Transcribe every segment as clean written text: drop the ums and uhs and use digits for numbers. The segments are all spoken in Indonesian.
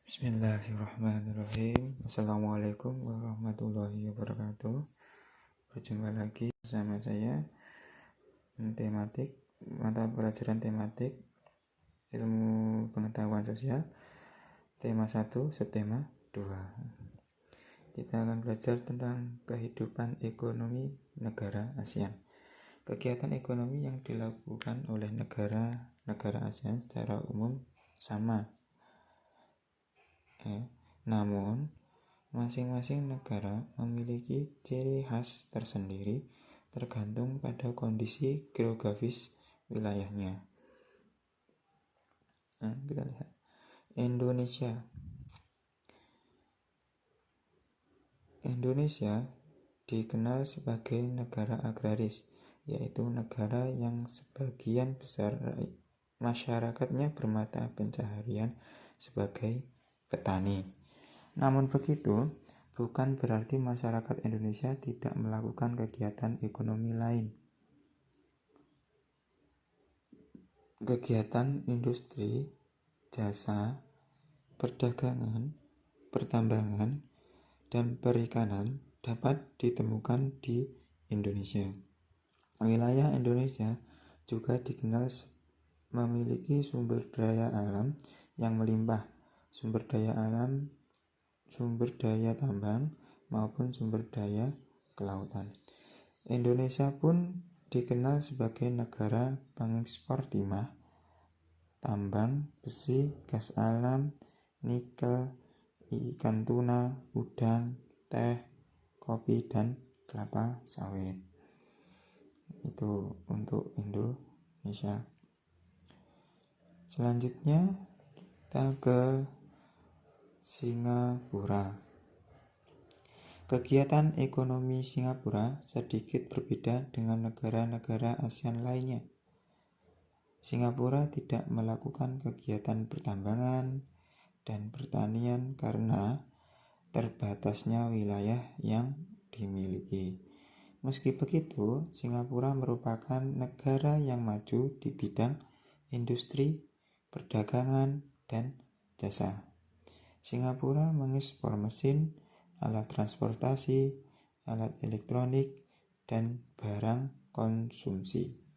Bismillahirrahmanirrahim. Assalamualaikum warahmatullahi wabarakatuh. Berjumpa lagi bersama saya mata pelajaran tematik ilmu pengetahuan sosial, tema 1, subtema 2. Kita akan belajar tentang kehidupan ekonomi negara ASEAN. Kegiatan ekonomi yang dilakukan oleh negara ASEAN secara umum sama. Namun, masing-masing negara memiliki ciri khas tersendiri tergantung pada kondisi geografis wilayahnya. Kita lihat Indonesia dikenal sebagai negara agraris, yaitu negara yang sebagian besar masyarakatnya bermata pencaharian sebagai petani. Namun begitu, bukan berarti masyarakat Indonesia tidak melakukan kegiatan ekonomi lain. Kegiatan industri, jasa, perdagangan, pertambangan, dan perikanan dapat ditemukan di Indonesia. Wilayah Indonesia juga dikenal memiliki sumber daya alam yang melimpah, sumber daya alam, sumber daya tambang, maupun sumber daya kelautan. Indonesia pun dikenal sebagai negara pengekspor timah, tambang, besi, gas alam, nikel, ikan tuna, udang, teh, kopi, dan kelapa sawit. Itu untuk Indonesia. Selanjutnya kita ke Singapura. Kegiatan ekonomi Singapura sedikit berbeda dengan negara-negara ASEAN lainnya. Singapura tidak melakukan kegiatan pertambangan dan pertanian karena terbatasnya wilayah yang dimiliki. Meski begitu, Singapura merupakan negara yang maju di bidang industri, perdagangan, dan jasa. Singapura mengekspor mesin, alat transportasi, alat elektronik, dan barang konsumsi.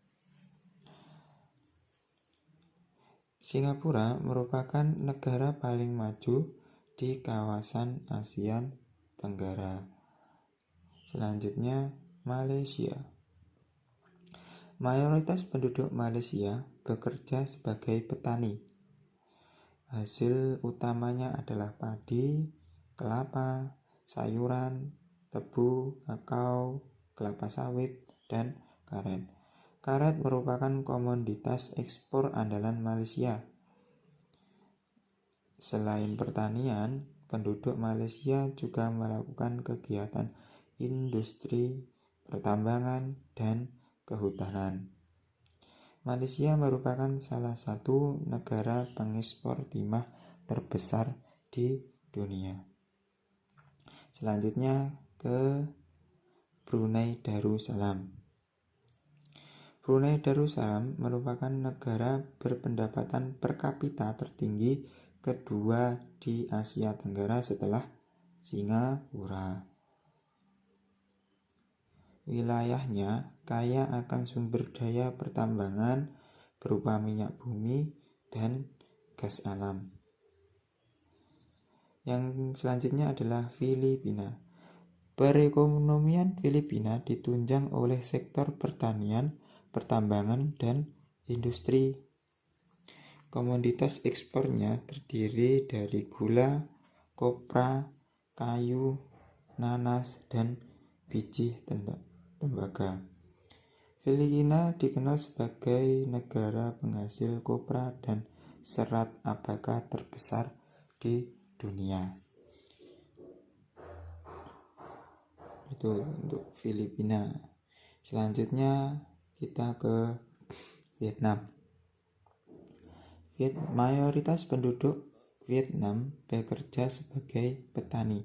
Singapura merupakan negara paling maju di kawasan Asia Tenggara. Selanjutnya, Malaysia. Mayoritas penduduk Malaysia bekerja sebagai petani. Hasil utamanya adalah padi, kelapa, sayuran, tebu, kakao, kelapa sawit, dan karet. Karet merupakan komoditas ekspor andalan Malaysia. Selain pertanian, penduduk Malaysia juga melakukan kegiatan industri, pertambangan, dan kehutanan. Malaysia merupakan salah satu negara pengekspor timah terbesar di dunia. Selanjutnya ke Brunei Darussalam. Brunei Darussalam merupakan negara berpendapatan per kapita tertinggi kedua di Asia Tenggara setelah Singapura. Wilayahnya kaya akan sumber daya pertambangan berupa minyak bumi dan gas alam. Yang selanjutnya adalah Filipina. Perekonomian Filipina ditunjang oleh sektor pertanian, pertambangan, dan industri. Komoditas ekspornya terdiri dari gula, kopra, kayu, nanas, dan biji tembaga. Filipina dikenal sebagai negara penghasil kopra dan serat abaca terbesar di dunia. Itu untuk Filipina. Selanjutnya kita ke Vietnam. Mayoritas penduduk Vietnam bekerja sebagai petani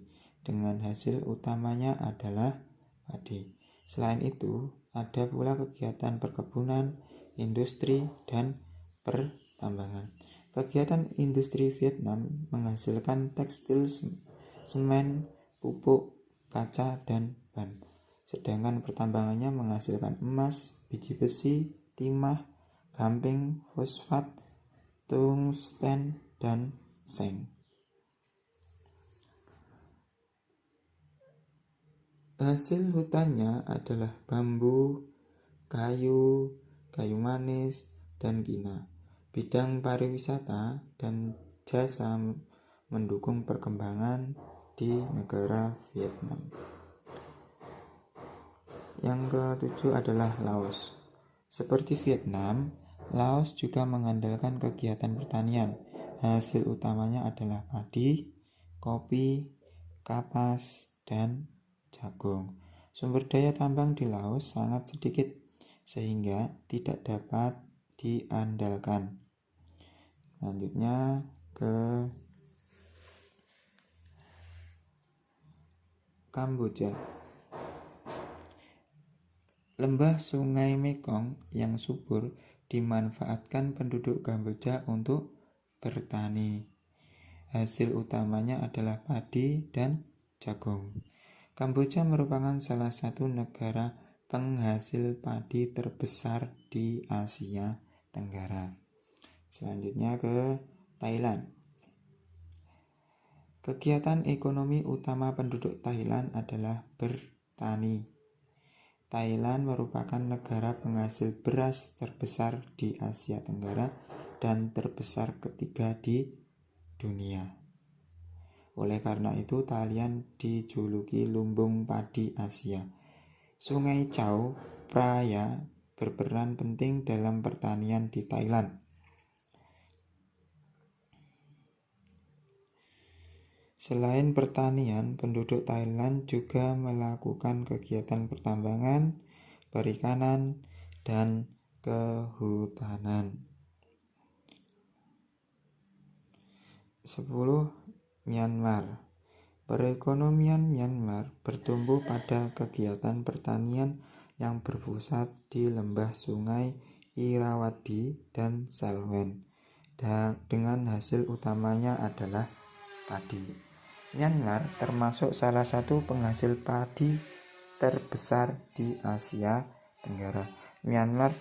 dengan hasil utamanya adalah padi. Selain itu, ada pula kegiatan perkebunan, industri, dan pertambangan. Kegiatan industri Vietnam menghasilkan tekstil, semen, pupuk, kaca, dan ban. Sedangkan pertambangannya menghasilkan emas, biji besi, timah, gamping, fosfat, tungsten, dan seng. Hasil hutannya adalah bambu, kayu, kayu manis, dan kina. Bidang pariwisata dan jasa mendukung perkembangan di negara Vietnam. Yang ketujuh adalah Laos. Seperti Vietnam, Laos juga mengandalkan kegiatan pertanian. Hasil utamanya adalah padi, kopi, kapas, dan jagung. Sumber daya tambang di Laos sangat sedikit sehingga tidak dapat diandalkan. Selanjutnya ke Kamboja. Lembah Sungai Mekong yang subur dimanfaatkan penduduk Kamboja untuk bertani. Hasil utamanya adalah padi dan jagung. Kamboja merupakan salah satu negara penghasil padi terbesar di Asia Tenggara. Selanjutnya ke Thailand. Kegiatan ekonomi utama penduduk Thailand adalah bertani. Thailand merupakan negara penghasil beras terbesar di Asia Tenggara dan terbesar ketiga di dunia. Oleh karena itu, Thailand dijuluki lumbung padi Asia. Sungai Chao Phraya berperan penting dalam pertanian di Thailand. Selain pertanian, penduduk Thailand juga melakukan kegiatan pertambangan, perikanan, dan kehutanan. 10. Myanmar. Perekonomian Myanmar bertumbuh pada kegiatan pertanian yang berpusat di lembah sungai Irrawaddy dan Salween, dengan hasil utamanya adalah padi. Myanmar termasuk salah satu penghasil padi terbesar di Asia Tenggara. Myanmar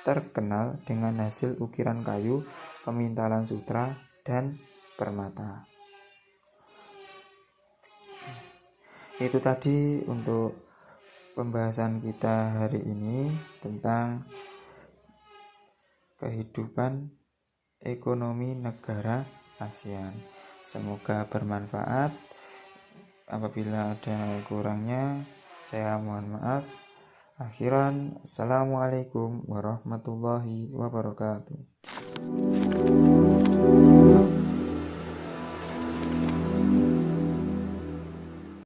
terkenal dengan hasil ukiran kayu, pemintalan sutra, dan permata. Itu tadi untuk pembahasan kita hari ini tentang kehidupan ekonomi negara ASEAN. Semoga bermanfaat. Apabila ada kurangnya, saya mohon maaf. Akhiran, assalamualaikum warahmatullahi wabarakatuh.